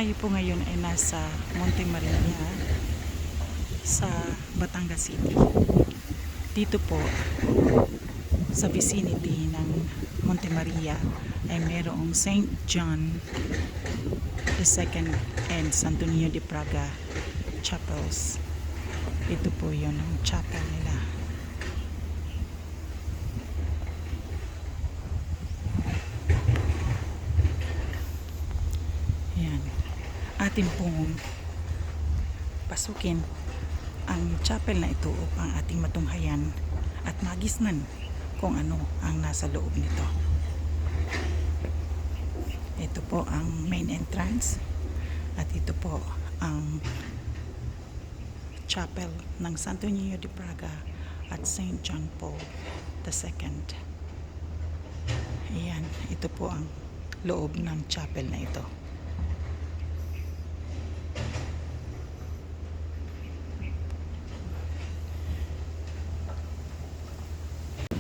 Tayo po ngayon ay nasa Monte Maria sa Batangas City. Dito po sa vicinity ng Monte Maria ay mayroong St. John II and Santo Niño de Praga chapels. Ito po yun ang chapel nila. Yan. Atin pong pasukin ang chapel na ito upang ating matunghayan at magisnan kung ano ang nasa loob nito. Ito po ang main entrance at ito po ang chapel ng Santo Niño de Praga at St. John Paul II. Ayan, ito po ang loob ng chapel na ito.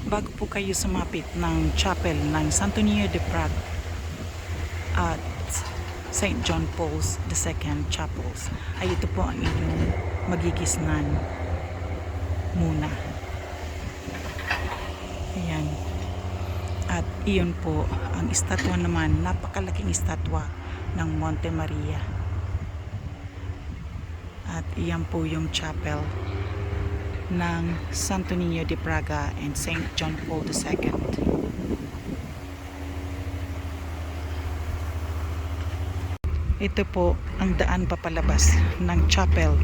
Bago po kayo sumapit ng chapel ng Santo Niño de Praga at St. John Paul II chapels, ay ito po ang inyong magigisnan muna. Ayan. At iyon po ang estatwa naman, napakalaking estatwa ng Monte Maria. At iyan po yung chapel ng Santo Niño de Praga and St. John Paul II. Ito po ang daan papalabas ng chapel.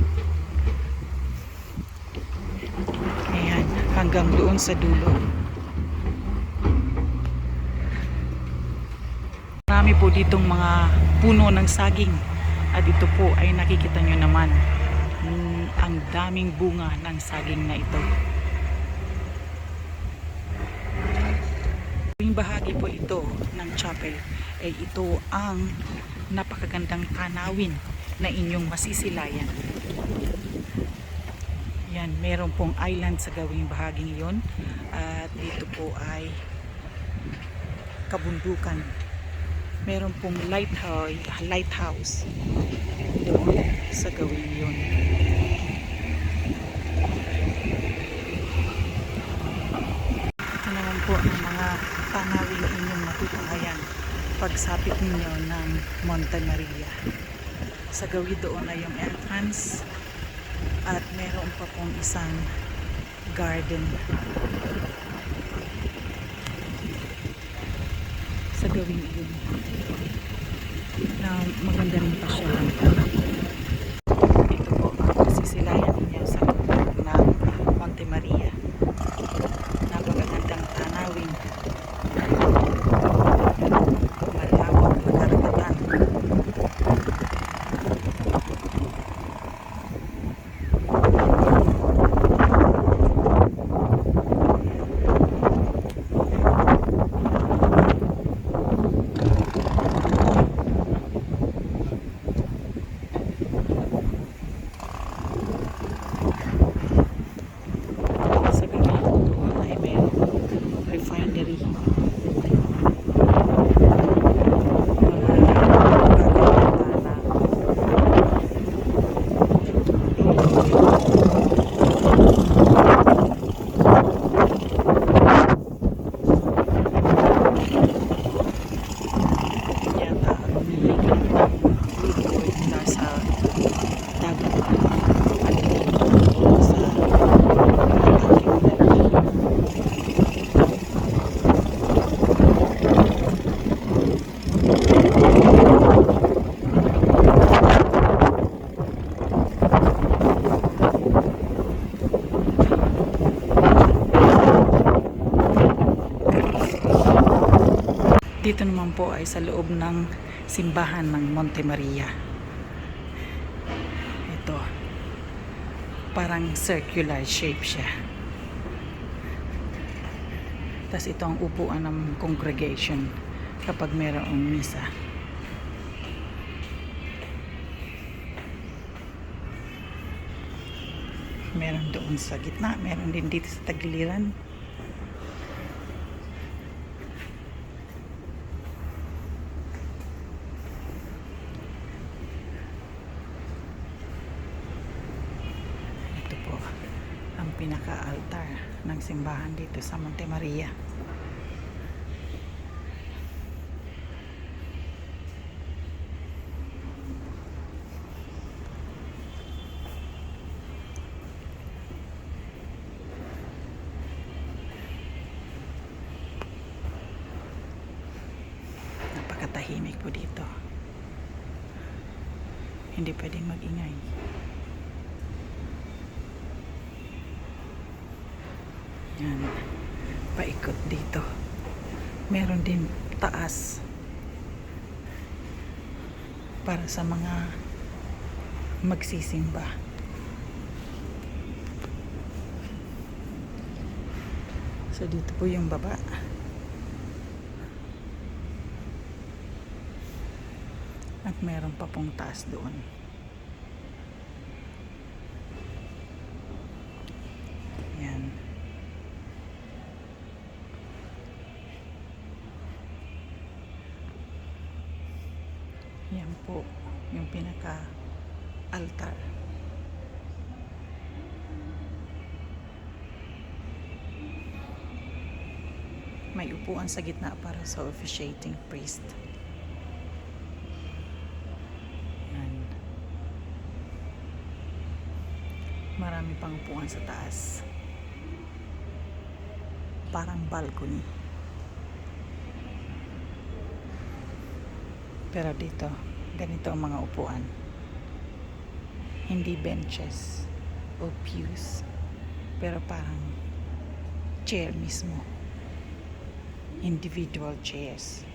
Ayan, hanggang doon sa dulo. Marami po ditong mga puno ng saging at ito po ay nakikita nyo naman ang daming bunga ng saging na ito. Yung bahagi po ito ng chapel ay ito ang napakagandang tanawin na inyong masisilayan. Yan, meron pong island sa gawing bahaging iyon at ito po ay kabundukan. Meron pong lighthouse doon sa gawing iyon. Ito naman po ang mga tanawin inyong matutunghayan pagsapit ninyo ng Monte Maria. Sa gawin doon ay yung entrance at meron pa pong isang garden. Sa gawin iyon na maganda rin pa siya lang. Ito po ang masisilayan ninyo sa loob ng Monte Maria. Napakagandang tanawin. Malawak na karagatan. Sa gawin doon ay mayroong refinery. Dito naman po ay sa loob ng simbahan ng Monte Maria. Ito. Parang circular shape siya. Tapos ito ang upuan ng congregation kapag mayroong misa. Meron doon sa gitna, meron din dito sa tagiliran. pinaka-altar ng simbahan dito sa Monte Maria. Napakatahimik po dito. Hindi pwedeng mag-ingay. Yan. Paikot dito. Meron din taas para sa mga magsisimba. So dito po yung baba. At meron pa pong taas doon. Yan. Yan po yung pinaka-altar. May upuan sa gitna para sa officiating priest. Yan. Marami pang upuan sa taas. Parang balcony. Pero dito, ganito ang mga upuan. Hindi benches o pews, pero parang chair mismo. Individual chairs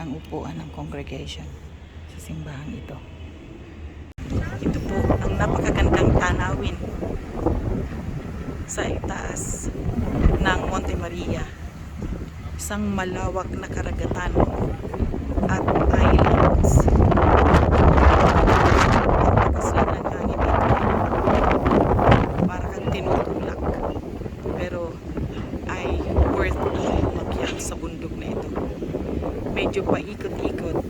ang upuan ng congregation sa simbahan ito. Ito po ang napakagandang tanawin sa itaas ng Monte Maria. Isang malawak na karagatan at islands. Lakas lang ng hangin dito. Para kang tinutulak. Pero ay worth makyat sa bundok na ito. Medyo paikot-ikot.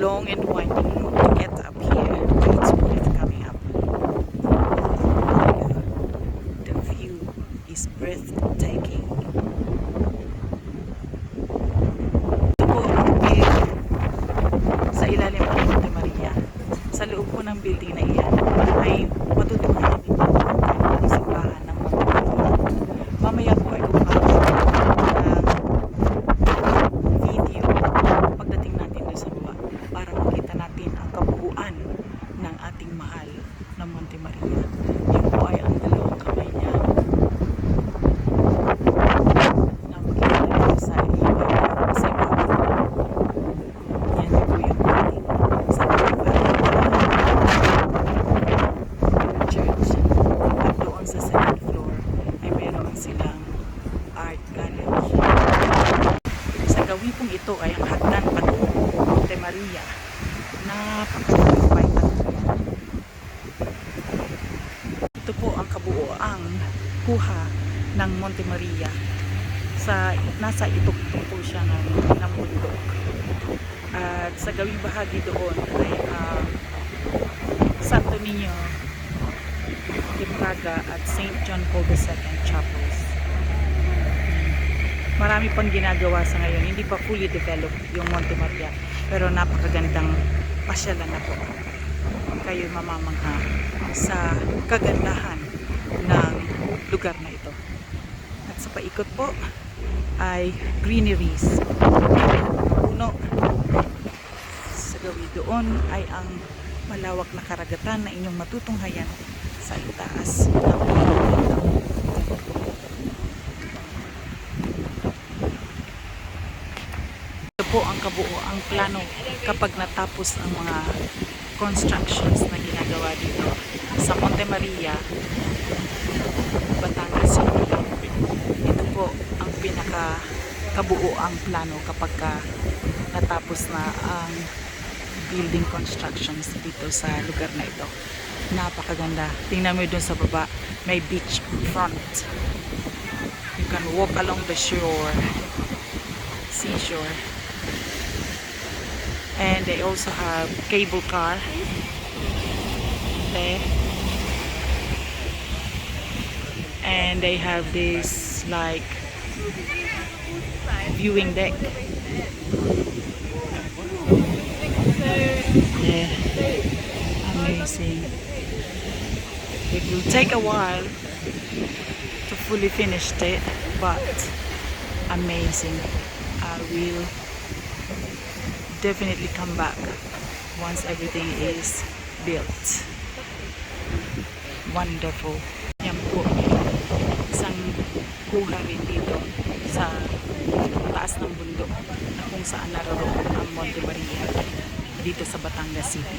Long and winding to get up here. It's worth coming up. The view is breathtaking. Sa ilalim ng Monte Maria, sa loob po ng building na iyan ay matutunan ang simbahan ng Monte Maria. Mamaya po ay ng video pagdating natin doon sa baba para makita natin ang kabuuan ng ating mahal na Monte Maria. Yung po ay ang dalawang kamay niya na makita natin sa gawin pong ito ay ang hagdan patungo Monte Maria. Napakatagumpay patungo. Ito po ang kabuoang kuha ng Monte Maria. Nasa ituktok po siya ng bundok. At sa gawing bahagi doon ay Santo Niño de Praga at St. John Paul II Chapels. Marami pang ginagawa sa ngayon. Hindi pa fully developed yung Monte Maria. Pero napakagandang pasyalan na po. Kayo mamamangha sa kagandahan ng lugar na ito. At sa paikot po ay greeneries. Puno. Sa gawin doon ay ang malawak na karagatan na inyong matutunghayan sa itaas ng puno nito. Po ang kabuoang plano kapag natapos ang mga constructions na ginagawa dito sa Monte Maria, Batangas City. Ito po ang pinaka kabuoang plano kapag natapos na ang building constructions dito sa lugar na ito. Napakaganda. Tingnan mo doon sa baba, may beach front. You can walk along the shore, seashore. And they also have cable car there. And they have this like viewing deck. Yeah, amazing. It will take a while to fully finish it, but amazing. I will definitely come back once everything is built. Wonderful. Yan po, isang kuha rin dito sa taas ng bundok na kung saan naroon ang Monte Maria dito sa Batangas City.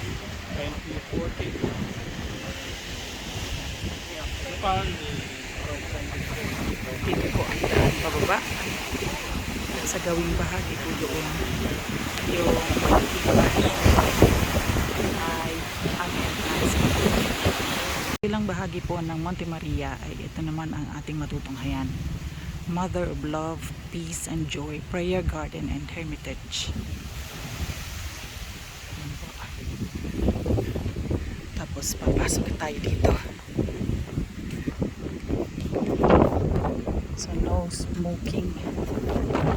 Dito po ang daan pababa. Sa gawing bahagi po doon yung ay ang entrance. Ilang bahagi po ng Monte Maria ay ito naman ang ating matutunghayan. Mother of Love, Peace and Joy, Prayer Garden and Hermitage. Tapos papasok tayo dito. So no smoking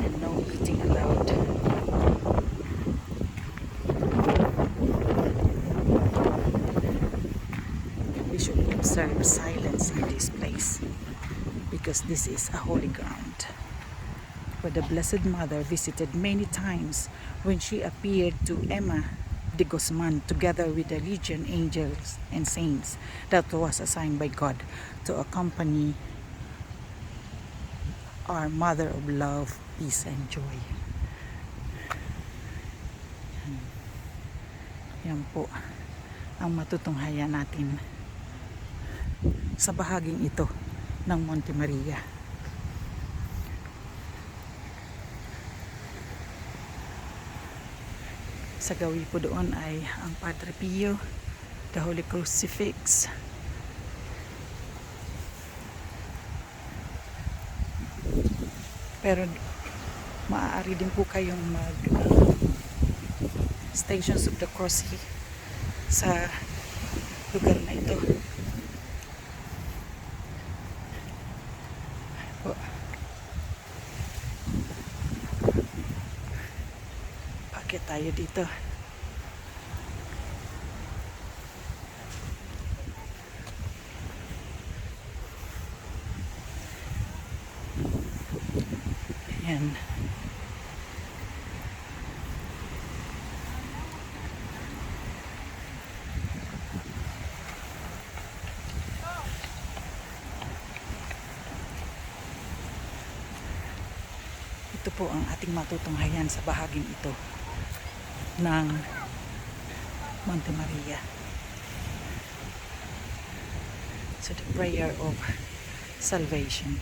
and no eating allowed. We should observe silence in this place because this is a holy ground where the Blessed Mother visited many times when she appeared to Emma de Guzman together with the legion angels and saints that was assigned by God to accompany our Mother of Love, Peace and Joy. Yan po ang matutunghayan natin sa bahaging ito ng Monte Maria. Sa gawi po doon ay ang Padre Pio, the Holy Crucifix, pero maaari din po kayong mag Stations of the Cross sa lugar na ito. Bakit tayo dito? Ayan. Ito po ang ating matutunghayan sa bahaging ito ng Monte Maria. So the prayer of salvation.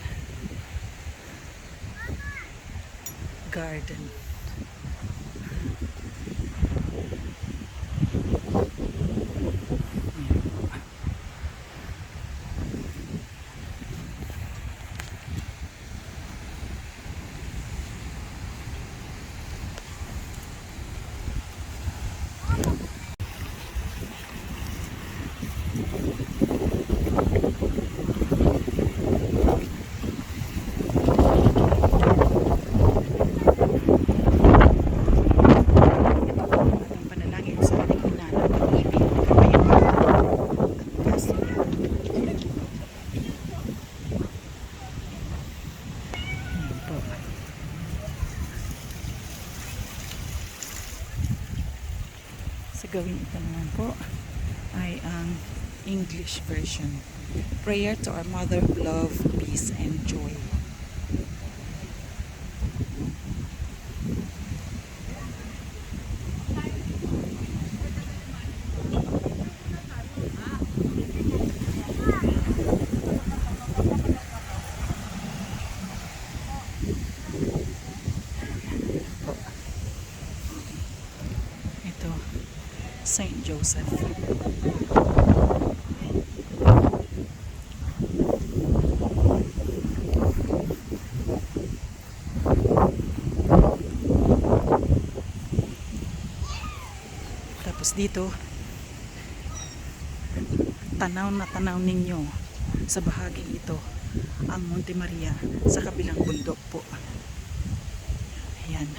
Garden. Sa gawin ito naman po ay ang English version. Prayer to our Mother of Love, Peace and Joy. Ito, Saint Joseph. Tapos dito, tanaw na tanaw ninyo sa bahaging ito ang Monte Maria sa kabilang bundok po. Ayan.